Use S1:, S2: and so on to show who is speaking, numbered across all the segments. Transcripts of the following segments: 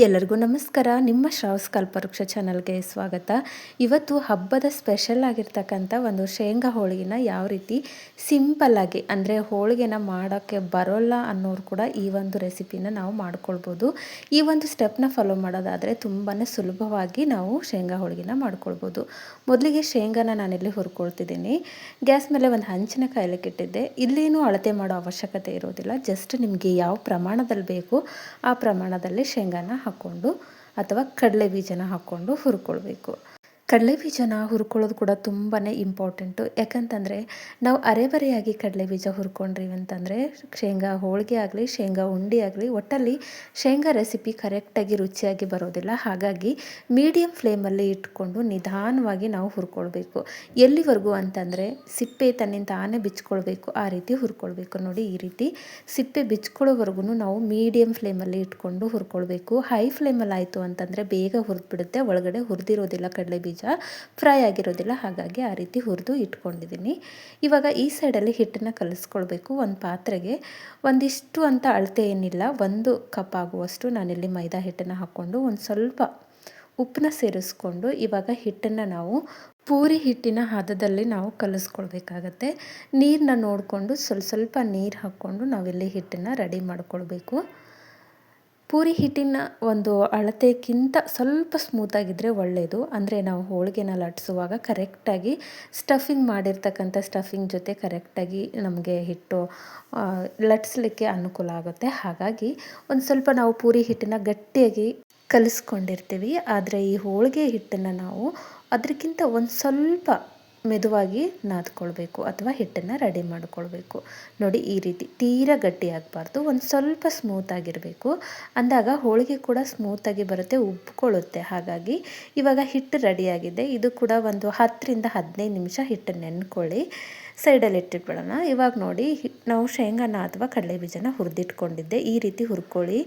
S1: ಎಲ್ಲರಿಗೂ ನಮಸ್ಕಾರ. ನಿಮ್ಮ ಶ್ರಾವ್ಸ್ ಕಲ್ಪವೃಕ್ಷ ಚಾನಲ್ಗೆ ಸ್ವಾಗತ. ಇವತ್ತು ಹಬ್ಬದ ಸ್ಪೆಷಲ್ ಆಗಿರ್ತಕ್ಕಂಥ ಒಂದು ಶೇಂಗಾ ಹೋಳಿಗೆನ ಯಾವ ರೀತಿ ಸಿಂಪಲ್ಲಾಗಿ ಅಂದರೆ ಹೋಳಿಗೆನ ಮಾಡೋಕ್ಕೆ ಬರೋಲ್ಲ ಅನ್ನೋರು ಕೂಡ ಈ ಒಂದು ರೆಸಿಪಿನ ನಾವು ಮಾಡ್ಕೊಳ್ಬೋದು. ಈ ಒಂದು ಸ್ಟೆಪ್ನ ಫಾಲೋ ಮಾಡೋದಾದರೆ ತುಂಬಾ ಸುಲಭವಾಗಿ ನಾವು ಶೇಂಗಾ ಹೋಳಿಗೆನ ಮಾಡ್ಕೊಳ್ಬೋದು. ಮೊದಲಿಗೆ ಶೇಂಗಾನ ನಾನಿಲ್ಲಿ ಹುರ್ಕೊಳ್ತಿದ್ದೀನಿ. ಗ್ಯಾಸ್ ಮೇಲೆ ಒಂದು ಹಂಚಿನ ಕಾಯ್ಲಿಕ್ಕೆ ಇಟ್ಟಿದ್ದೆ. ಇಲ್ಲೇನೂ ಅಳತೆ ಮಾಡೋ ಅವಶ್ಯಕತೆ ಇರೋದಿಲ್ಲ. ಜಸ್ಟ್ ನಿಮಗೆ ಯಾವ ಪ್ರಮಾಣದಲ್ಲಿ ಬೇಕು ಆ ಪ್ರಮಾಣದಲ್ಲಿ ಶೇಂಗಾನ ಹಾಕ್ಕೊಂಡು ಅಥವಾ ಕಡಲೆ ಬೀಜನ ಹಾಕ್ಕೊಂಡು ಹುರ್ಕೊಳ್ಬೇಕು. ಕಡಲೆ ಬೀಜನ ಹುರ್ಕೊಳ್ಳೋದು ಕೂಡ ತುಂಬಾ ಇಂಪಾರ್ಟೆಂಟು. ಯಾಕಂತಂದರೆ ನಾವು ಅರೆಬರೆಯಾಗಿ ಕಡಲೆ ಬೀಜ ಹುರ್ಕೊಂಡ್ರಿ ಅಂತಂದರೆ ಶೇಂಗಾ ಹೋಳಿಗೆ ಆಗಲಿ ಶೇಂಗಾ ಉಂಡೆ ಆಗಲಿ ಒಟ್ಟಲ್ಲಿ ಶೇಂಗಾ ರೆಸಿಪಿ ಕರೆಕ್ಟಾಗಿ ರುಚಿಯಾಗಿ ಬರೋದಿಲ್ಲ. ಹಾಗಾಗಿ ಮೀಡಿಯಮ್ ಫ್ಲೇಮಲ್ಲಿ ಇಟ್ಕೊಂಡು ನಿಧಾನವಾಗಿ ನಾವು ಹುರ್ಕೊಳ್ಬೇಕು. ಎಲ್ಲಿವರೆಗೂ ಅಂತಂದರೆ ಸಿಪ್ಪೆ ತನ್ನಿಂದ ತಾನೇ ಬಿಚ್ಕೊಳ್ಬೇಕು, ಆ ರೀತಿ ಹುರ್ಕೊಳ್ಬೇಕು. ನೋಡಿ, ಈ ರೀತಿ ಸಿಪ್ಪೆ ಬಿಚ್ಕೊಳ್ಳೋವರೆಗೂ ನಾವು ಮೀಡಿಯಮ್ ಫ್ಲೇಮಲ್ಲಿ ಇಟ್ಕೊಂಡು ಹುರ್ಕೊಳ್ಬೇಕು. ಹೈ ಫ್ಲೇಮಲ್ಲಿ ಆಯಿತು ಅಂತಂದರೆ ಬೇಗ ಹುರಿದ್ಬಿಡುತ್ತೆ, ಒಳಗಡೆ ಹುರಿದಿರೋದಿಲ್ಲ, ಕಡಲೆ ಬೀಜ ಫ್ರೈ ಆಗಿರೋದಿಲ್ಲ. ಹಾಗಾಗಿ ಆ ರೀತಿ ಹುರಿದು ಇಟ್ಕೊಂಡಿದ್ದೀನಿ. ಇವಾಗ ಈ ಸೈಡಲ್ಲಿ ಹಿಟ್ಟನ್ನು ಕಲಿಸ್ಕೊಳ್ಬೇಕು. ಒಂದು ಪಾತ್ರೆಗೆ ಒಂದಿಷ್ಟು ಅಂತ ಅಳತೆ ಏನಿಲ್ಲ, 1 ಕಪ್ ಆಗುವಷ್ಟು ನಾನಿಲ್ಲಿ ಮೈದಾ ಹಿಟ್ಟನ್ನು ಹಾಕ್ಕೊಂಡು ಒಂದು ಸ್ವಲ್ಪ ಉಪ್ಪನ್ನ ಸೇರಿಸ್ಕೊಂಡು ಇವಾಗ ಹಿಟ್ಟನ್ನು ನಾವು ಪೂರಿ ಹಿಟ್ಟಿನ ಹದದಲ್ಲಿ ನಾವು ಕಲಿಸ್ಕೊಳ್ಬೇಕಾಗತ್ತೆ. ನೀರನ್ನ ನೋಡಿಕೊಂಡು ಸ್ವಲ್ಪ ನೀರು ಹಾಕ್ಕೊಂಡು ನಾವಿಲ್ಲಿ ಹಿಟ್ಟನ್ನು ರೆಡಿ ಮಾಡ್ಕೊಳ್ಬೇಕು. ಪೂರಿ ಹಿಟ್ಟಿನ ಒಂದು ಅಳತೆಗಿಂತ ಸ್ವಲ್ಪ ಸ್ಮೂತಾಗಿದ್ದರೆ ಒಳ್ಳೆಯದು. ಅಂದರೆ ನಾವು ಹೋಳಿಗೆನ ಲಟ್ಟಿಸುವಾಗ ಕರೆಕ್ಟಾಗಿ ಸ್ಟಫಿಂಗ್ ಮಾಡಿರ್ತಕ್ಕಂಥ ಸ್ಟಫಿಂಗ್ ಜೊತೆ ಕರೆಕ್ಟಾಗಿ ನಮಗೆ ಹಿಟ್ಟು ಲಟ್ಟಿಸ್ಲಿಕ್ಕೆ ಅನುಕೂಲ ಆಗುತ್ತೆ. ಹಾಗಾಗಿ ಒಂದು ಸ್ವಲ್ಪ ನಾವು ಪೂರಿ ಹಿಟ್ಟನ್ನು ಗಟ್ಟಿಯಾಗಿ ಕಲಿಸ್ಕೊಂಡಿರ್ತೀವಿ. ಆದರೆ ಈ ಹೋಳಿಗೆ ಹಿಟ್ಟನ್ನು ನಾವು ಅದಕ್ಕಿಂತ ಒಂದು ಸ್ವಲ್ಪ ಮೆದುವಾಗಿ ನಾದ್ಕೊಳ್ಬೇಕು ಅಥವಾ ಹಿಟ್ಟನ್ನು ರೆಡಿ ಮಾಡಿಕೊಳ್ಬೇಕು. ನೋಡಿ, ಈ ರೀತಿ ತೀರಾ ಗಟ್ಟಿ ಆಗಬಾರ್ದು, ಒಂದು ಸ್ವಲ್ಪ ಸ್ಮೂತಾಗಿರಬೇಕು. ಅಂದಾಗ ಹೋಳಿಗೆ ಕೂಡ ಸ್ಮೂತಾಗಿ ಬರುತ್ತೆ, ಉಬ್ಕೊಳ್ಳುತ್ತೆ. ಹಾಗಾಗಿ ಇವಾಗ ಹಿಟ್ಟು ರೆಡಿಯಾಗಿದೆ. ಇದು ಕೂಡ ಒಂದು 10ರಿಂದ 15 ನಿಮಿಷ ಹಿಟ್ಟು ನೆನ್ಕೊಳ್ಳಿ. ಸೈಡಲ್ಲಿ ಇಟ್ಟಿಟ್ಬಿಡೋಣ. ಇವಾಗ ನೋಡಿ, ನಾವು ಶೇಂಗಾನ ಅಥವಾ ಕಡಲೆ ಬೀಜನ ಹುರಿದಿಟ್ಕೊಂಡಿದ್ದೆ. ಈ ರೀತಿ ಹುರ್ಕೊಳ್ಳಿ.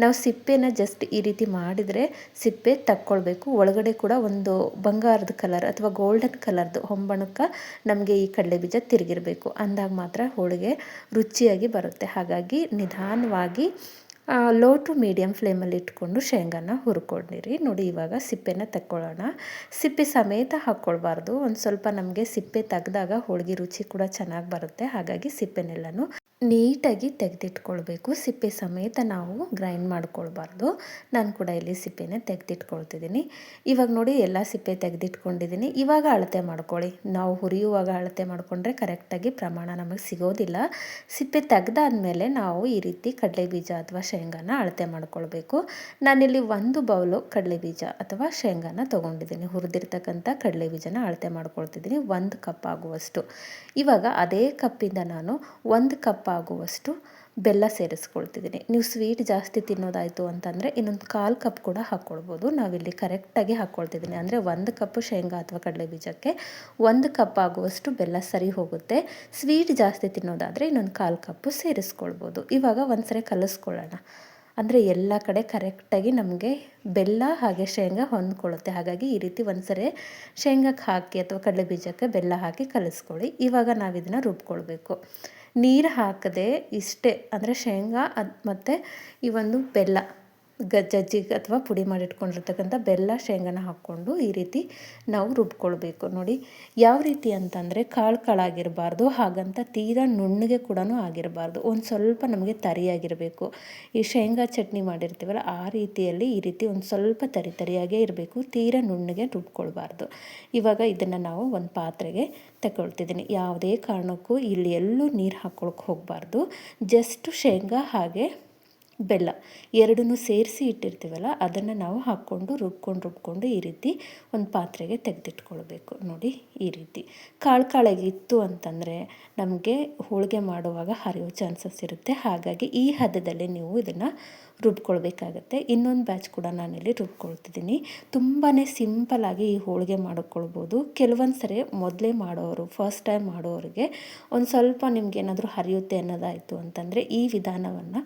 S1: ನಾವು ಸಿಪ್ಪೆನ ಜಸ್ಟ್ ಈ ರೀತಿ ಮಾಡಿದರೆ ಸಿಪ್ಪೆ ತಕ್ಕೊಳ್ಬೇಕು. ಒಳಗಡೆ ಕೂಡ ಒಂದು ಬಂಗಾರದ ಕಲರ್ ಅಥವಾ ಗೋಲ್ಡನ್ ಕಲರ್ದು ಹೊಂಬಣಕ್ಕೆ ನಮಗೆ ಈ ಕಡಲೆ ಬೀಜ ತಿರುಗಿರಬೇಕು. ಅಂದಾಗ ಮಾತ್ರ ಹೋಳಿಗೆ ರುಚಿಯಾಗಿ ಬರುತ್ತೆ. ಹಾಗಾಗಿ ನಿಧಾನವಾಗಿ ಲೋ ಟು ಮೀಡಿಯಮ್ ಫ್ಲೇಮಲ್ಲಿ ಇಟ್ಕೊಂಡು ಶೇಂಗಾನ ಹುರ್ಕೊಂಡಿರಿ. ನೋಡಿ, ಇವಾಗ ಸಿಪ್ಪೆನ ತಕ್ಕೊಳ್ಳೋಣ. ಸಿಪ್ಪೆ ಸಮೇತ ಹಾಕ್ಕೊಳ್ಬಾರ್ದು. ಒಂದು ಸ್ವಲ್ಪ ನಮಗೆ ಸಿಪ್ಪೆ ತೆಗೆದಾಗ ಹೋಳಿಗೆ ರುಚಿ ಕೂಡ ಚೆನ್ನಾಗಿ ಬರುತ್ತೆ. ಹಾಗಾಗಿ ಸಿಪ್ಪೆನೆಲ್ಲನೂ ನೀಟಾಗಿ ತೆಗೆದಿಟ್ಕೊಳ್ಬೇಕು. ಸಿಪ್ಪೆ ಸಮೇತ ನಾವು ಗ್ರೈಂಡ್ ಮಾಡ್ಕೊಳ್ಬಾರ್ದು. ನಾನು ಕೂಡ ಇಲ್ಲಿ ಸಿಪ್ಪೆನೇ ತೆಗೆದಿಟ್ಕೊಳ್ತಿದ್ದೀನಿ. ಇವಾಗ ನೋಡಿ, ಎಲ್ಲ ಸಿಪ್ಪೆ ತೆಗೆದಿಟ್ಕೊಂಡಿದ್ದೀನಿ. ಇವಾಗ ಅಳತೆ ಮಾಡ್ಕೊಳ್ಳಿ. ನಾವು ಹುರಿಯುವಾಗ ಅಳತೆ ಮಾಡಿಕೊಂಡ್ರೆ ಕರೆಕ್ಟಾಗಿ ಪ್ರಮಾಣ ನಮಗೆ ಸಿಗೋದಿಲ್ಲ. ಸಿಪ್ಪೆ ತೆಗೆದಾದ್ಮೇಲೆ ನಾವು ಈ ರೀತಿ ಕಡಲೆ ಬೀಜ ಅಥವಾ ಶೇಂಗಾನ ಅಳತೆ ಮಾಡ್ಕೊಳ್ಬೇಕು. ನಾನಿಲ್ಲಿ 1 ಬೌಲು ಕಡಲೆ ಬೀಜ ಅಥವಾ ಶೇಂಗಾನ ತೊಗೊಂಡಿದ್ದೀನಿ. ಹುರಿದಿರ್ತಕ್ಕಂಥ ಕಡಲೆ ಬೀಜನ ಅಳತೆ ಮಾಡ್ಕೊಳ್ತಿದ್ದೀನಿ, 1 ಕಪ್ ಆಗುವಷ್ಟು. ಇವಾಗ ಅದೇ ಕಪ್ಪಿಂದ ನಾನು 1 ಕಪ್ ಆಗುವಷ್ಟು ಬೆಲ್ಲ ಸೇರಿಸ್ಕೊಳ್ತಿದ್ದೀನಿ. ನೀವು ಸ್ವೀಟ್ ಜಾಸ್ತಿ ತಿನ್ನೋದಾಯಿತು ಅಂತಂದರೆ ಇನ್ನೊಂದು 1/4 ಕಪ್ ಕೂಡ ಹಾಕ್ಕೊಳ್ಬೋದು. ನಾವಿಲ್ಲಿ ಕರೆಕ್ಟಾಗಿ ಹಾಕ್ಕೊಳ್ತಿದ್ದೀನಿ. ಅಂದರೆ 1 ಕಪ್ ಶೇಂಗಾ ಅಥವಾ ಕಡಲೆ ಬೀಜಕ್ಕೆ 1 ಕಪ್ ಆಗುವಷ್ಟು ಬೆಲ್ಲ ಸರಿ ಹೋಗುತ್ತೆ. ಸ್ವೀಟ್ ಜಾಸ್ತಿ ತಿನ್ನೋದಾದರೆ ಇನ್ನೊಂದು 1/4 ಕಪ್ಪು ಸೇರಿಸ್ಕೊಳ್ಬೋದು. ಇವಾಗ ಒಂದ್ಸರಿ ಕಲಿಸ್ಕೊಳ್ಳೋಣ. ಅಂದರೆ ಎಲ್ಲ ಕಡೆ ಕರೆಕ್ಟಾಗಿ ನಮಗೆ ಬೆಲ್ಲ ಹಾಗೆ ಶೇಂಗಾ ಹೊಂದ್ಕೊಳ್ಳುತ್ತೆ. ಹಾಗಾಗಿ ಈ ರೀತಿ ಒಂದ್ಸರಿ ಶೇಂಗಕ್ಕೆ ಹಾಕಿ ಅಥವಾ ಕಡಲೆ ಬೀಜಕ್ಕೆ ಬೆಲ್ಲ ಹಾಕಿ ಕಲಿಸ್ಕೊಳ್ಳಿ. ಇವಾಗ ನಾವಿದನ್ನು ರುಬ್ಕೊಳ್ಬೇಕು. ನೀರು ಹಾಕದೆ ಇಷ್ಟೇ, ಅಂದರೆ ಶೇಂಗಾ ಮತ್ತು ಈ ಒಂದು ಬೆಲ್ಲ ಜಜ್ಜಿಗೆ ಅಥವಾ ಪುಡಿ ಮಾಡಿಟ್ಕೊಂಡಿರ್ತಕ್ಕಂಥ ಬೆಲ್ಲ ಶೇಂಗಾನ ಹಾಕ್ಕೊಂಡು ಈ ರೀತಿ ನಾವು ರುಬ್ಕೊಳ್ಬೇಕು. ನೋಡಿ, ಯಾವ ರೀತಿ ಅಂತಂದರೆ ಕಾಳಾಗಿರಬಾರ್ದು, ಹಾಗಂತ ತೀರಾ ನುಣ್ಣಗೆ ಕೂಡ ಆಗಿರಬಾರ್ದು. ಒಂದು ಸ್ವಲ್ಪ ನಮಗೆ ತರಿಯಾಗಿರಬೇಕು. ಈ ಶೇಂಗಾ ಚಟ್ನಿ ಮಾಡಿರ್ತೀವಲ್ಲ ಆ ರೀತಿಯಲ್ಲಿ ಈ ರೀತಿ ಒಂದು ಸ್ವಲ್ಪ ತರಿಯಾಗೇ ಇರಬೇಕು. ತೀರಾ ನುಣ್ಣಗೆ ರುಬ್ಕೊಳ್ಬಾರ್ದು. ಇವಾಗ ಇದನ್ನು ನಾವು ಒಂದು ಪಾತ್ರೆಗೆ ತಗೊಳ್ತಿದ್ದೀನಿ. ಯಾವುದೇ ಕಾರಣಕ್ಕೂ ಇಲ್ಲಿ ಎಲ್ಲೂ ನೀರು ಹಾಕ್ಕೊಳಕ್ಕೆ ಹೋಗಬಾರ್ದು. ಜಸ್ಟ್ ಶೇಂಗಾ ಹಾಗೆ ಬೆಲ್ಲ ಎರಡನ್ನೂ ಸೇರಿಸಿ ಇಟ್ಟಿರ್ತೀವಲ್ಲ ಅದನ್ನು ನಾವು ಹಾಕ್ಕೊಂಡು ರುಬ್ಕೊಂಡು ಈ ರೀತಿ ಒಂದು ಪಾತ್ರೆಗೆ ತೆಗೆದಿಟ್ಕೊಳ್ಬೇಕು. ನೋಡಿ, ಈ ರೀತಿ ಕಾಳಾಗಿತ್ತು ಅಂತಂದರೆ ನಮಗೆ ಹೋಳಿಗೆ ಮಾಡುವಾಗ ಹರಿಯೋ ಚಾನ್ಸಸ್ ಇರುತ್ತೆ. ಹಾಗಾಗಿ ಈ ಹದದಲ್ಲಿ ನೀವು ಇದನ್ನು ರುಬ್ಕೊಳ್ಬೇಕಾಗತ್ತೆ. ಇನ್ನೊಂದು ಬ್ಯಾಚ್ ಕೂಡ ನಾನಿಲ್ಲಿ ರುಬ್ಕೊಳ್ತಿದ್ದೀನಿ. ತುಂಬಾ ಸಿಂಪಲಾಗಿ ಈ ಹೋಳಿಗೆ ಮಾಡ್ಕೊಳ್ಬೋದು. ಕೆಲವೊಂದು ಸರಿ ಮೊದಲೇ ಮಾಡೋರು, ಫಸ್ಟ್ ಟೈಮ್ ಮಾಡೋರಿಗೆ ಒಂದು ಸ್ವಲ್ಪ ನಿಮ್ಗೆ ಏನಾದರೂ ಹರಿಯುತ್ತೆ ಅನ್ನೋದಾಯಿತು ಅಂತಂದರೆ ಈ ವಿಧಾನವನ್ನು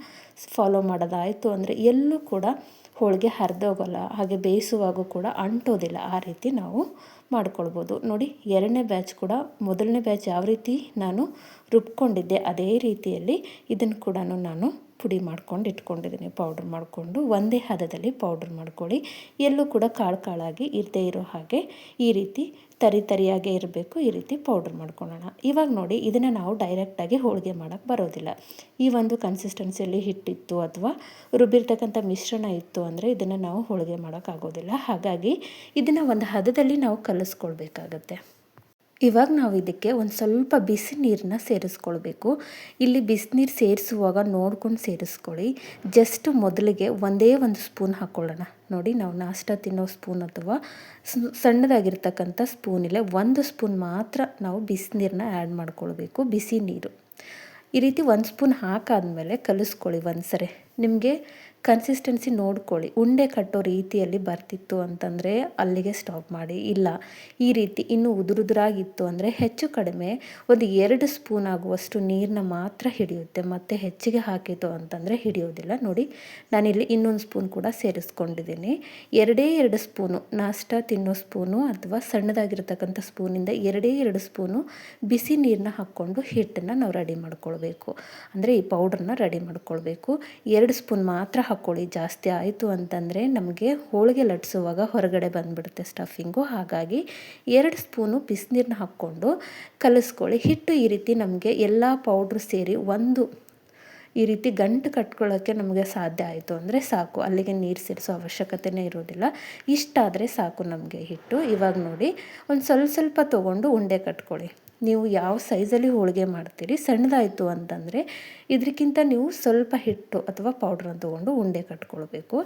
S1: ಫಾಲೋ ಮಾಡೋದಾಯಿತು ಅಂದರೆ ಎಲ್ಲೂ ಕೂಡ ಹೋಳಿಗೆ ಹರಿದೋಗಲ್ಲ, ಹಾಗೆ ಬೇಯಿಸುವಾಗೂ ಕೂಡ ಅಂಟೋದಿಲ್ಲ. ಆ ರೀತಿ ನಾವು ಮಾಡ್ಕೊಳ್ಬೋದು. ನೋಡಿ, 2ನೇ ಬ್ಯಾಚ್ ಕೂಡ ಮೊದಲನೇ ಬ್ಯಾಚ್ ಯಾವ ರೀತಿ ನಾನು ರುಬ್ಕೊಂಡಿದ್ದೆ ಅದೇ ರೀತಿಯಲ್ಲಿ ಇದನ್ನು ಕೂಡ ನಾನು ಪುಡಿ ಮಾಡ್ಕೊಂಡು ಇಟ್ಕೊಂಡಿದ್ದೀನಿ. ಪೌಡ್ರ್ ಮಾಡಿಕೊಂಡು ಒಂದೇ ಹದದಲ್ಲಿ ಪೌಡ್ರ್ ಮಾಡ್ಕೊಳ್ಳಿ. ಎಲ್ಲೂ ಕೂಡ ಕಾಳು ಕಾಳಾಗಿ ಇರದೇ ಇರೋ ಹಾಗೆ ಈ ರೀತಿ ತರಿಯಾಗೇ ಇರಬೇಕು. ಈ ರೀತಿ ಪೌಡ್ರ್ ಮಾಡ್ಕೊಳ್ಳೋಣ. ಇವಾಗ ನೋಡಿ, ಇದನ್ನು ನಾವು ಡೈರೆಕ್ಟಾಗಿ ಹೋಳಿಗೆ ಮಾಡೋಕ್ಕೆ ಬರೋದಿಲ್ಲ. ಈ ಒಂದು ಕನ್ಸಿಸ್ಟೆನ್ಸಿಯಲ್ಲಿ ಹಿಟ್ಟಿತ್ತು ಅಥವಾ ರುಬ್ಬಿರ್ತಕ್ಕಂಥ ಮಿಶ್ರಣ ಇತ್ತು ಅಂದರೆ ಇದನ್ನು ನಾವು ಹೋಳಿಗೆ ಮಾಡೋಕ್ಕಾಗೋದಿಲ್ಲ. ಹಾಗಾಗಿ ಇದನ್ನು ಒಂದು ಹದದಲ್ಲಿ ನಾವು ಕಲಿಸ್ಕೊಳ್ಬೇಕಾಗತ್ತೆ. ಇವಾಗ ನಾವು ಇದಕ್ಕೆ ಒಂದು ಸ್ವಲ್ಪ ಬಿಸಿ ನೀರನ್ನ ಸೇರಿಸ್ಕೊಳ್ಬೇಕು. ಇಲ್ಲಿ ಬಿಸಿನೀರು ಸೇರಿಸುವಾಗ ನೋಡ್ಕೊಂಡು ಸೇರಿಸ್ಕೊಳ್ಳಿ. ಜಸ್ಟ್ ಮೊದಲಿಗೆ ಒಂದೇ ಒಂದು ಸ್ಪೂನ್ ಹಾಕ್ಕೊಳ್ಳೋಣ. ನೋಡಿ, ನಾವು ನಾಷ್ಟ ತಿನ್ನೋ ಸ್ಪೂನ್ ಅಥವಾ ಸಣ್ಣದಾಗಿರ್ತಕ್ಕಂಥ ಸ್ಪೂನಿಲ್ಲೇ ಒಂದು ಸ್ಪೂನ್ ಮಾತ್ರ ನಾವು ಬಿಸಿನೀರನ್ನ ಆ್ಯಡ್ ಮಾಡ್ಕೊಳ್ಬೇಕು. ಬಿಸಿ ನೀರು ಈ ರೀತಿ ಒಂದು ಸ್ಪೂನ್ ಹಾಕಾದ್ಮೇಲೆ ಕಲಿಸ್ಕೊಳ್ಳಿ ಒಂದ್ಸರಿ. ನಿಮಗೆ ಕನ್ಸಿಸ್ಟೆನ್ಸಿ ನೋಡ್ಕೊಳ್ಳಿ. ಉಂಡೆ ಕಟ್ಟೋ ರೀತಿಯಲ್ಲಿ ಬರ್ತಿತ್ತು ಅಂತಂದರೆ ಅಲ್ಲಿಗೆ ಸ್ಟಾಪ್ ಮಾಡಿ. ಇಲ್ಲ, ಈ ರೀತಿ ಇನ್ನೂ ಉದುರುದುರಾಗಿತ್ತು ಅಂದರೆ ಹೆಚ್ಚು ಕಡಿಮೆ ಒಂದು 2 ಸ್ಪೂನ್ ಆಗುವಷ್ಟು ನೀರನ್ನ ಮಾತ್ರ ಹಿಡಿಯುತ್ತೆ. ಮತ್ತು ಹೆಚ್ಚಿಗೆ ಹಾಕಿತು ಅಂತಂದರೆ ಹಿಡಿಯೋದಿಲ್ಲ. ನೋಡಿ, ನಾನಿಲ್ಲಿ ಇನ್ನೊಂದು ಸ್ಪೂನ್ ಕೂಡ ಸೇರಿಸ್ಕೊಂಡಿದ್ದೀನಿ. 2 ಸ್ಪೂನು ನಾಷ್ಟ ತಿನ್ನೋ ಸ್ಪೂನು ಅಥವಾ ಸಣ್ಣದಾಗಿರ್ತಕ್ಕಂಥ ಸ್ಪೂನಿಂದ 2 ಸ್ಪೂನು ಬಿಸಿ ನೀರನ್ನ ಹಾಕ್ಕೊಂಡು ಹಿಟ್ಟನ್ನು ನಾವು ರೆಡಿ ಮಾಡ್ಕೊಳ್ಬೇಕು. ಅಂದರೆ ಈ ಪೌಡ್ರನ್ನ ರೆಡಿ ಮಾಡ್ಕೊಳ್ಬೇಕು. 2 ಸ್ಪೂನ್ ಮಾತ್ರ ಹಾಕ್ಕೊಳ್ಳಿ. ಜಾಸ್ತಿ ಆಯಿತು ಅಂತಂದರೆ ನಮಗೆ ಹೋಳಿಗೆ ಲಟ್ಸುವಾಗ ಹೊರಗಡೆ ಬಂದುಬಿಡುತ್ತೆ ಸ್ಟಫಿಂಗು. ಹಾಗಾಗಿ 2 ಸ್ಪೂನು ಬಿಸಿನೀರನ್ನ ಹಾಕ್ಕೊಂಡು ಕಲಿಸ್ಕೊಳ್ಳಿ. ಹಿಟ್ಟು ಈ ರೀತಿ ನಮಗೆ ಎಲ್ಲ ಪೌಡ್ರು ಸೇರಿ ಈ ರೀತಿ ಗಂಟು ಕಟ್ಕೊಳ್ಳೋಕ್ಕೆ ನಮಗೆ ಸಾಧ್ಯ ಆಯಿತು ಅಂದರೆ ಸಾಕು. ಅಲ್ಲಿಗೆ ನೀರು ಸೇರಿಸೋ ಅವಶ್ಯಕತೆಯೇ ಇರೋದಿಲ್ಲ. ಇಷ್ಟಾದರೆ ಸಾಕು ನಮಗೆ ಹಿಟ್ಟು. ಇವಾಗ ನೋಡಿ, ಒಂದು ಸ್ವಲ್ಪ ತೊಗೊಂಡು ಉಂಡೆ ಕಟ್ಕೊಳ್ಳಿ. ನೀವು ಯಾವ ಸೈಜಲ್ಲಿ ಹೋಳಿಗೆ ಮಾಡ್ತೀರಿ, ಸಣ್ಣದಾಯಿತು ಅಂತಂದರೆ ಇದಕ್ಕಿಂತ ನೀವು ಸ್ವಲ್ಪ ಹಿಟ್ಟು ಅಥವಾ ಪೌಡ್ರನ್ನ ತೊಗೊಂಡು ಉಂಡೆ ಕಟ್ಕೊಳ್ಬೇಕು.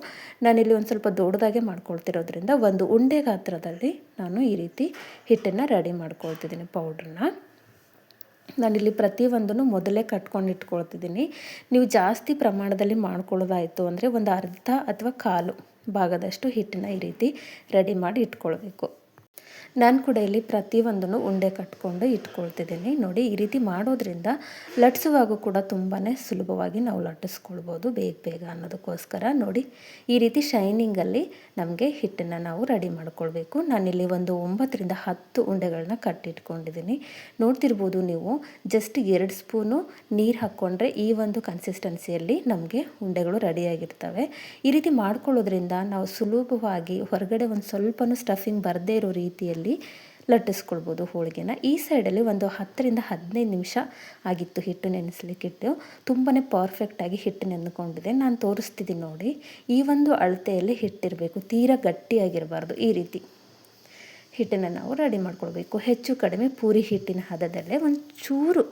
S1: ನಾನಿಲ್ಲಿ ಒಂದು ಸ್ವಲ್ಪ ದೊಡ್ಡದಾಗೆ ಮಾಡ್ಕೊಳ್ತಿರೋದ್ರಿಂದ ಒಂದು ಉಂಡೆ ಗಾತ್ರದಲ್ಲಿ ನಾನು ಈ ರೀತಿ ಹಿಟ್ಟನ್ನು ರೆಡಿ ಮಾಡ್ಕೊಳ್ತಿದ್ದೀನಿ. ಪೌಡ್ರನ್ನ ನಾನಿಲ್ಲಿ ಪ್ರತಿಯೊಂದನ್ನು ಮೊದಲೇ ಕಟ್ಕೊಂಡು ಇಟ್ಕೊಳ್ತಿದ್ದೀನಿ. ನೀವು ಜಾಸ್ತಿ ಪ್ರಮಾಣದಲ್ಲಿ ಮಾಡ್ಕೊಳ್ಳೋದಾಯಿತು ಅಂದರೆ ಒಂದು ಅರ್ಧ ಅಥವಾ ಕಾಲು ಭಾಗದಷ್ಟು ಹಿಟ್ಟನ್ನು ಈ ರೀತಿ ರೆಡಿ ಮಾಡಿ ಇಟ್ಕೊಳ್ಬೇಕು. ನಾನು ಕೂಡ ಇಲ್ಲಿ ಪ್ರತಿಯೊಂದನ್ನು ಉಂಡೆ ಕಟ್ಕೊಂಡು ಇಟ್ಕೊಳ್ತಿದ್ದೀನಿ. ನೋಡಿ, ಈ ರೀತಿ ಮಾಡೋದ್ರಿಂದ ಲಟ್ಸುವಾಗೂ ಕೂಡ ತುಂಬಾ ಸುಲಭವಾಗಿ ನಾವು ಲಟ್ಟಿಸ್ಕೊಳ್ಬೋದು ಬೇಗ ಅನ್ನೋದಕ್ಕೋಸ್ಕರ. ನೋಡಿ, ಈ ರೀತಿ ಶೈನಿಂಗಲ್ಲಿ ನಮಗೆ ಹಿಟ್ಟನ್ನು ನಾವು ರೆಡಿ ಮಾಡ್ಕೊಳ್ಬೇಕು. ನಾನಿಲ್ಲಿ ಒಂದು 9 ರಿಂದ 10 ಉಂಡೆಗಳನ್ನ ಕಟ್ಟಿಟ್ಕೊಂಡಿದ್ದೀನಿ. ನೋಡ್ತಿರ್ಬೋದು ನೀವು, ಜಸ್ಟ್ 2 ಸ್ಪೂನು ನೀರು ಹಾಕ್ಕೊಂಡ್ರೆ ಈ ಒಂದು ಕನ್ಸಿಸ್ಟೆನ್ಸಿಯಲ್ಲಿ ನಮಗೆ ಉಂಡೆಗಳು ರೆಡಿಯಾಗಿರ್ತವೆ. ಈ ರೀತಿ ಮಾಡ್ಕೊಳ್ಳೋದ್ರಿಂದ ನಾವು ಸುಲಭವಾಗಿ ಹೊರಗಡೆ ಒಂದು ಸ್ವಲ್ಪನೂ ಸ್ಟಫಿಂಗ್ ಬರದೇ ಇರೋ ರೀತಿಯಲ್ಲಿ ಲಟ್ಟಿಸ್ಕೊಳ್ಬೋದು ಹೋಳಿಗೆನ. ಈ ಸೈಡಲ್ಲಿ ಒಂದು 10 ರಿಂದ 15 ನಿಮಿಷ ಆಗಿತ್ತು ಹಿಟ್ಟು ನೆನೆಸ್ಲಿಕ್ಕಿಟ್ಟು. ತುಂಬಾ ಪರ್ಫೆಕ್ಟಾಗಿ ಹಿಟ್ಟು ನೆಂದ್ಕೊಂಡಿದೆ. ನಾನು ತೋರಿಸ್ತಿದ್ದೀನಿ ನೋಡಿ. ಈ ಒಂದು ಅಳತೆಯಲ್ಲಿ ಹಿಟ್ಟಿರಬೇಕು, ತೀರಾ ಗಟ್ಟಿಯಾಗಿರಬಾರ್ದು. ಈ ರೀತಿ ಹಿಟ್ಟನ್ನು ನಾವು ರೆಡಿ ಮಾಡ್ಕೊಳ್ಬೇಕು. ಹೆಚ್ಚು ಕಡಿಮೆ ಪೂರಿ ಹಿಟ್ಟಿನ ಹದದಲ್ಲೇ ಒಂಚೂರು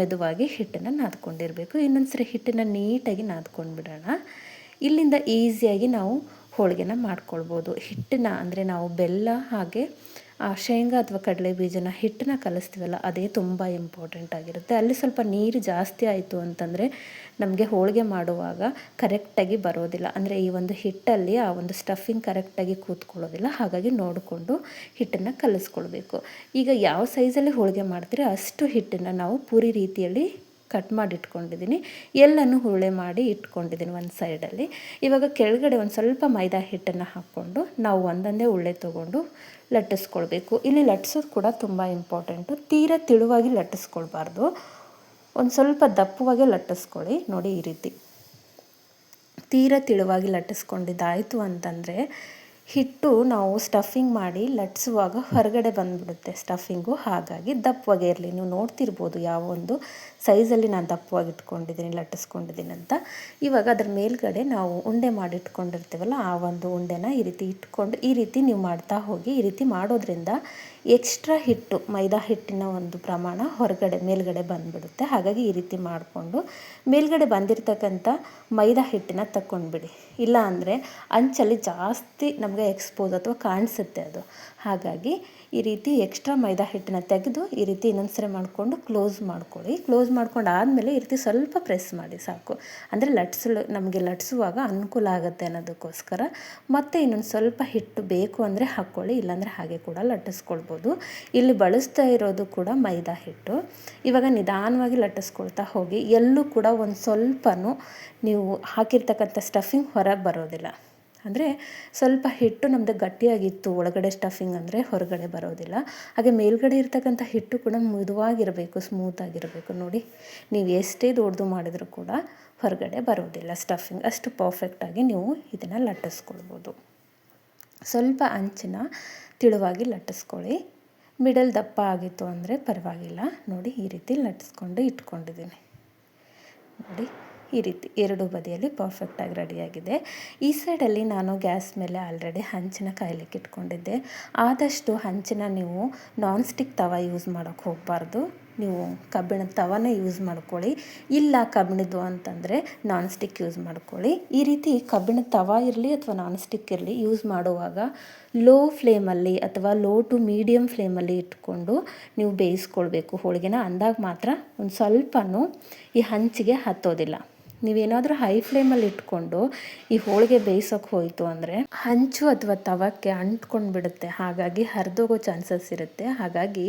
S1: ಮೆದುವಾಗಿ ಹಿಟ್ಟನ್ನು ನಾದ್ಕೊಂಡಿರಬೇಕು. ಇನ್ನೊಂದ್ಸರಿ ಹಿಟ್ಟನ್ನು ನೀಟಾಗಿ ನಾದ್ಕೊಂಡು ಬಿಡೋಣ. ಇಲ್ಲಿಂದ ಈಸಿಯಾಗಿ ನಾವು ಹೋಳಿಗೆನ ಮಾಡ್ಕೊಳ್ಬೋದು. ಹಿಟ್ಟನ್ನ ಅಂದರೆ ನಾವು ಬೆಲ್ಲ ಹಾಗೆ ಶೇಂಗಾ ಅಥವಾ ಕಡಲೆ ಬೀಜನ ಹಿಟ್ಟನ್ನ ಕಲಿಸ್ತೀವಲ್ಲ, ಅದೇ ತುಂಬ ಇಂಪಾರ್ಟೆಂಟ್ ಆಗಿರುತ್ತೆ. ಅಲ್ಲಿ ಸ್ವಲ್ಪ ನೀರು ಜಾಸ್ತಿ ಆಯಿತು ಅಂತಂದರೆ ನಮಗೆ ಹೋಳಿಗೆ ಮಾಡುವಾಗ ಕರೆಕ್ಟಾಗಿ ಬರೋದಿಲ್ಲ. ಅಂದರೆ ಈ ಒಂದು ಹಿಟ್ಟಲ್ಲಿ ಆ ಒಂದು ಸ್ಟಫಿಂಗ್ ಕರೆಕ್ಟಾಗಿ ಕೂತ್ಕೊಳ್ಳೋದಿಲ್ಲ. ಹಾಗಾಗಿ ನೋಡಿಕೊಂಡು ಹಿಟ್ಟನ್ನು ಕಲಿಸ್ಕೊಳ್ಬೇಕು. ಈಗ ಯಾವ ಸೈಜಲ್ಲಿ ಹೋಳಿಗೆ ಮಾಡ್ತೀರೋ ಅಷ್ಟು ಹಿಟ್ಟನ್ನು ನಾವು ಪೂರಿ ರೀತಿಯಲ್ಲಿ ಕಟ್ ಮಾಡಿ ಇಟ್ಕೊಂಡಿದ್ದೀನಿ. ಎಲ್ಲನೂ ಹುರುಳೆ ಮಾಡಿ ಇಟ್ಕೊಂಡಿದ್ದೀನಿ ಒಂದು ಸೈಡಲ್ಲಿ. ಇವಾಗ ಕೆಳಗಡೆ ಒಂದು ಸ್ವಲ್ಪ ಮೈದಾ ಹಿಟ್ಟನ್ನು ಹಾಕ್ಕೊಂಡು ನಾವು ಒಂದೊಂದೇ ಉಳ್ಳೆ ತೊಗೊಂಡು ಲಟ್ಟಿಸ್ಕೊಳ್ಬೇಕು. ಇಲ್ಲಿ ಲಟ್ಟಿಸೋದು ಕೂಡ ತುಂಬ ಇಂಪಾರ್ಟೆಂಟು. ತೀರಾ ತೆಳುವಾಗಿ ಲಟ್ಟಿಸ್ಕೊಳ್ಬಾರ್ದು, ಒಂದು ಸ್ವಲ್ಪ ದಪ್ಪವಾಗಿ ಲಟ್ಟಿಸ್ಕೊಳ್ಳಿ. ನೋಡಿ, ಈ ರೀತಿ ತೀರಾ ತೆಳುವಾಗಿ ಲಟ್ಟಿಸ್ಕೊಂಡಿದ್ದಾಯಿತು ಅಂತಂದರೆ ಹಿಟ್ಟು ನಾವು ಸ್ಟಫಿಂಗ್ ಮಾಡಿ ಲಟ್ಟಿಸುವಾಗ ಹೊರಗಡೆ ಬಂದುಬಿಡುತ್ತೆ ಸ್ಟಫಿಂಗು. ಹಾಗಾಗಿ ದಪ್ಪವಾಗಿ ಇರಲಿ. ನೀವು ನೋಡ್ತಿರ್ಬೋದು ಯಾವ ಒಂದು ಸೈಜಲ್ಲಿ ನಾನು ದಪ್ಪವಾಗಿ ಇಟ್ಕೊಂಡಿದ್ದೀನಿ, ಲಟ್ಟಿಸ್ಕೊಂಡಿದ್ದೀನಿ ಅಂತ. ಇವಾಗ ಅದರ ಮೇಲ್ಗಡೆ ನಾವು ಉಂಡೆ ಮಾಡಿ ಇಟ್ಕೊಂಡಿರ್ತೀವಲ್ಲ, ಆ ಒಂದು ಉಂಡೆನ ಈ ರೀತಿ ಇಟ್ಕೊಂಡು ಈ ರೀತಿ ನೀವು ಮಾಡ್ತಾ ಹೋಗಿ. ಈ ರೀತಿ ಮಾಡೋದ್ರಿಂದ ಎಕ್ಸ್ಟ್ರಾ ಹಿಟ್ಟು, ಮೈದಾ ಹಿಟ್ಟಿನ ಒಂದು ಪ್ರಮಾಣ ಮೇಲ್ಗಡೆ ಬಂದುಬಿಡುತ್ತೆ. ಹಾಗಾಗಿ ಈ ರೀತಿ ಮಾಡಿಕೊಂಡು ಮೇಲ್ಗಡೆ ಬಂದಿರತಕ್ಕಂಥ ಮೈದಾ ಹಿಟ್ಟನ್ನ ತಗೊಂಡ್ಬಿಡಿ. ಇಲ್ಲ ಅಂದರೆ ಅಂಚಲ್ಲಿ ಜಾಸ್ತಿ ನಮಗೆ ಎಕ್ಸ್ಪೋಸ್ ಅಥವಾ ಕಾಣಿಸುತ್ತೆ ಅದು. ಹಾಗಾಗಿ ಈ ರೀತಿ ಎಕ್ಸ್ಟ್ರಾ ಮೈದಾ ಹಿಟ್ಟನ್ನ ತೆಗೆದು ಈ ರೀತಿ ಇನ್ನೊಂದು ಸರಿ ಮಾಡಿಕೊಂಡು ಕ್ಲೋಸ್ ಮಾಡ್ಕೊಳ್ಳಿ. ಕ್ಲೋಸ್ ಮಾಡ್ಕೊಂಡು ಆದಮೇಲೆ ಈ ರೀತಿ ಸ್ವಲ್ಪ ಪ್ರೆಸ್ ಮಾಡಿ ಸಾಕು. ಅಂದರೆ ನಮಗೆ ಲಟ್ಸುವಾಗ ಅನುಕೂಲ ಆಗುತ್ತೆ ಅನ್ನೋದಕ್ಕೋಸ್ಕರ. ಮತ್ತು ಇನ್ನೊಂದು ಸ್ವಲ್ಪ ಹಿಟ್ಟು ಬೇಕು ಅಂದರೆ ಹಾಕ್ಕೊಳ್ಳಿ, ಇಲ್ಲಾಂದರೆ ಹಾಗೆ ಕೂಡ ಲಟ್ಟಿಸ್ಕೊಳ್ಬೋದು. ಇಲ್ಲಿ ಬಳಸ್ತಾ ಇರೋದು ಕೂಡ ಮೈದಾ ಹಿಟ್ಟು. ಇವಾಗ ನಿಧಾನವಾಗಿ ಲಟ್ಟಿಸ್ಕೊಳ್ತಾ ಹೋಗಿ. ಎಲ್ಲೂ ಕೂಡ ಒಂದು ಸ್ವಲ್ಪನೂ ನೀವು ಹಾಕಿರ್ತಕ್ಕಂಥ ಸ್ಟಫಿಂಗ್ ಹೊರಗೆ ಬರೋದಿಲ್ಲ. ಅಂದರೆ ಸ್ವಲ್ಪ ಹಿಟ್ಟು ನಮ್ಮದು ಗಟ್ಟಿಯಾಗಿತ್ತು ಒಳಗಡೆ ಸ್ಟಫಿಂಗ್ ಅಂದರೆ ಹೊರಗಡೆ ಬರೋದಿಲ್ಲ. ಹಾಗೆ ಮೇಲ್ಗಡೆ ಇರ್ತಕ್ಕಂಥ ಹಿಟ್ಟು ಕೂಡ ಮೃದುವಾಗಿರಬೇಕು, ಸ್ಮೂತಾಗಿರಬೇಕು. ನೋಡಿ, ನೀವು ಎಷ್ಟೇ ದೊಡ್ಡದು ಮಾಡಿದರೂ ಕೂಡ ಹೊರಗಡೆ ಬರೋದಿಲ್ಲ ಸ್ಟಫಿಂಗ್. ಅಷ್ಟು ಪರ್ಫೆಕ್ಟಾಗಿ ನೀವು ಇದನ್ನು ಲಟ್ಟಿಸ್ಕೊಳ್ಬೋದು. ಸ್ವಲ್ಪ ಅಂಚಿನ ತಿಳುವಾಗಿ ಲಟ್ಟಿಸ್ಕೊಳ್ಳಿ. ಮಿಡಲ್ ದಪ್ಪ ಆಗಿತ್ತು ಅಂದರೆ ಪರವಾಗಿಲ್ಲ. ನೋಡಿ, ಈ ರೀತಿ ಲಟ್ಟಿಸ್ಕೊಂಡು ಇಟ್ಕೊಂಡಿದ್ದೀನಿ. ನೋಡಿ, ಈ ರೀತಿ ಎರಡು ಬದಿಯಲ್ಲಿ ಪರ್ಫೆಕ್ಟಾಗಿ ರೆಡಿಯಾಗಿದೆ. ಈ ಸೈಡಲ್ಲಿ ನಾನು ಗ್ಯಾಸ್ ಮೇಲೆ ಆಲ್ರೆಡಿ ಹಂಚಿನ ಕಾಯ್ಲಿಕ್ಕೆ ಇಟ್ಕೊಂಡಿದ್ದೆ. ಆದಷ್ಟು ಹಂಚಿನ ನೀವು ನಾನ್ ಸ್ಟಿಕ್ ತವ ಯೂಸ್ ಮಾಡೋಕ್ಕೆ ಹೋಗಬಾರ್ದು. ನೀವು ಕಬ್ಬಿಣದ ತವನೇ ಯೂಸ್ ಮಾಡ್ಕೊಳ್ಳಿ. ಇಲ್ಲ ಕಬ್ಬಿಣದ್ದು ಅಂತಂದರೆ ನಾನ್ ಸ್ಟಿಕ್ ಯೂಸ್ ಮಾಡ್ಕೊಳ್ಳಿ. ಈ ರೀತಿ ಕಬ್ಬಿಣದ ತವ ಇರಲಿ ಅಥವಾ ನಾನ್ ಸ್ಟಿಕ್ ಇರಲಿ ಯೂಸ್ ಮಾಡುವಾಗ ಲೋ ಫ್ಲೇಮಲ್ಲಿ ಅಥವಾ ಲೋ ಟು ಮೀಡಿಯಮ್ ಫ್ಲೇಮಲ್ಲಿ ಇಟ್ಕೊಂಡು ನೀವು ಬೇಯಿಸ್ಕೊಳ್ಬೇಕು ಹೋಳಿಗೆನ. ಅಂದಾಗ ಮಾತ್ರ ಒಂದು ಸ್ವಲ್ಪನೂ ಈ ಹಂಚಿಗೆ ಹತ್ತೋದಿಲ್ಲ. ನೀವೇನಾದರೂ ಹೈ ಫ್ಲೇಮಲ್ಲಿ ಇಟ್ಕೊಂಡು ಈ ಹೋಳಿಗೆ ಬೇಯಿಸೋಕೆ ಹೋಯಿತು ಅಂದರೆ ಹಂಚು ಅಥವಾ ತವಕ್ಕೆ ಅಂಟ್ಕೊಂಡು ಬಿಡುತ್ತೆ. ಹಾಗಾಗಿ ಹರಿದೋಗೋ ಚಾನ್ಸಸ್ ಇರುತ್ತೆ. ಹಾಗಾಗಿ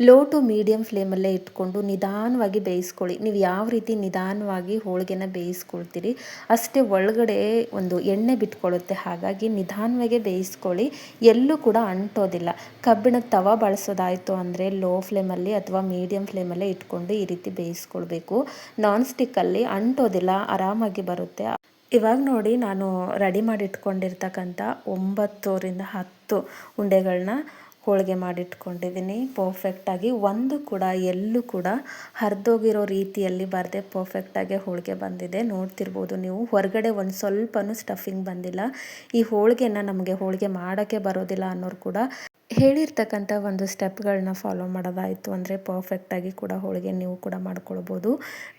S1: ಲೋ ಟು ಮೀಡಿಯಮ್ ಫ್ಲೇಮಲ್ಲೇ ಇಟ್ಕೊಂಡು ನಿಧಾನವಾಗಿ ಬೇಯಿಸ್ಕೊಳ್ಳಿ. ನೀವು ಯಾವ ರೀತಿ ನಿಧಾನವಾಗಿ ಹೋಳಿಗೆನ ಬೇಯಿಸ್ಕೊಳ್ತೀರಿ ಅಷ್ಟೇ ಒಳಗಡೆ ಒಂದು ಎಣ್ಣೆ ಬಿಟ್ಕೊಳ್ಳುತ್ತೆ. ಹಾಗಾಗಿ ನಿಧಾನವಾಗಿ ಬೇಯಿಸ್ಕೊಳ್ಳಿ, ಎಲ್ಲೂ ಕೂಡ ಅಂಟೋದಿಲ್ಲ. ಕಬ್ಬಿಣದ ತವ ಬಳಸೋದಾಯಿತು ಅಂದರೆ ಲೋ ಫ್ಲೇಮಲ್ಲಿ ಅಥವಾ ಮೀಡಿಯಮ್ ಫ್ಲೇಮಲ್ಲೇ ಇಟ್ಕೊಂಡು ಈ ರೀತಿ ಬೇಯಿಸ್ಕೊಳ್ಬೇಕು. ನಾನ್ ಸ್ಟಿಕ್ಕಲ್ಲಿ ಅಂಟೋದಿಲ್ಲ, ಆರಾಮಾಗಿ ಬರುತ್ತೆ. ಇವಾಗ ನೋಡಿ, ನಾನು ರೆಡಿ ಮಾಡಿ ಇಟ್ಕೊಂಡಿರ್ತಕ್ಕಂಥ 9ರಿಂದ 10 ಉಂಡೆಗಳನ್ನ ಹೋಳಿಗೆ ಮಾಡಿಟ್ಕೊಂಡಿದ್ದೀನಿ ಪರ್ಫೆಕ್ಟಾಗಿ. ಒಂದು ಕೂಡ ಎಲ್ಲೂ ಕೂಡ ಹರಿದೋಗಿರೋ ರೀತಿಯಲ್ಲಿ ಬರದೆ ಪರ್ಫೆಕ್ಟಾಗಿ ಹೋಳಿಗೆ ಬಂದಿದೆ. ನೋಡ್ತಿರ್ಬೋದು ನೀವು, ಹೊರಗಡೆ ಒಂದು ಸ್ವಲ್ಪನೂ ಸ್ಟಫಿಂಗ್ ಬಂದಿಲ್ಲ. ಈ ಹೋಳಿಗೆನ ನಮಗೆ ಹೋಳಿಗೆ ಮಾಡೋಕ್ಕೆ ಬರೋದಿಲ್ಲ ಅನ್ನೋರು ಕೂಡ ಹೇಳಿರ್ತಕ್ಕಂಥ ಒಂದು ಸ್ಟೆಪ್ಗಳನ್ನ ಫಾಲೋ ಮಾಡೋದಾಯಿತು ಅಂದರೆ ಪರ್ಫೆಕ್ಟಾಗಿ ಕೂಡ ಹೋಳಿಗೆ ನೀವು ಕೂಡ ಮಾಡ್ಕೊಳ್ಬೋದು.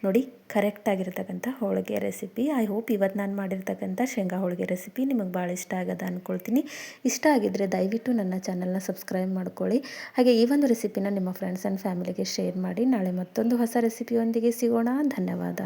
S1: ನೋಡಿ, ಕರೆಕ್ಟಾಗಿರ್ತಕ್ಕಂಥ ಹೋಳಿಗೆ ರೆಸಿಪಿ. ಐ ಹೋಪ್ ಇವತ್ತು ನಾನು ಮಾಡಿರ್ತಕ್ಕಂಥ ಶೇಂಗಾ ಹೋಳಿಗೆ ರೆಸಿಪಿ ನಿಮಗೆ ಭಾಳ ಇಷ್ಟ ಆಗೋದು ಅಂದ್ಕೊಳ್ತೀನಿ. ಇಷ್ಟ ಆಗಿದ್ದರೆ ದಯವಿಟ್ಟು ನನ್ನ ಚಾನಲ್ನ ಸಬ್ಸ್ಕ್ರೈಬ್ ಮಾಡ್ಕೊಳ್ಳಿ. ಹಾಗೆ ಈ ಒಂದು ರೆಸಿಪಿನ ನಿಮ್ಮ ಫ್ರೆಂಡ್ಸ್ ಆ್ಯಂಡ್ ಫ್ಯಾಮಿಲಿಗೆ ಶೇರ್ ಮಾಡಿ. ನಾಳೆ ಮತ್ತೊಂದು ಹೊಸ ರೆಸಿಪಿಯೊಂದಿಗೆ ಸಿಗೋಣ. ಧನ್ಯವಾದ.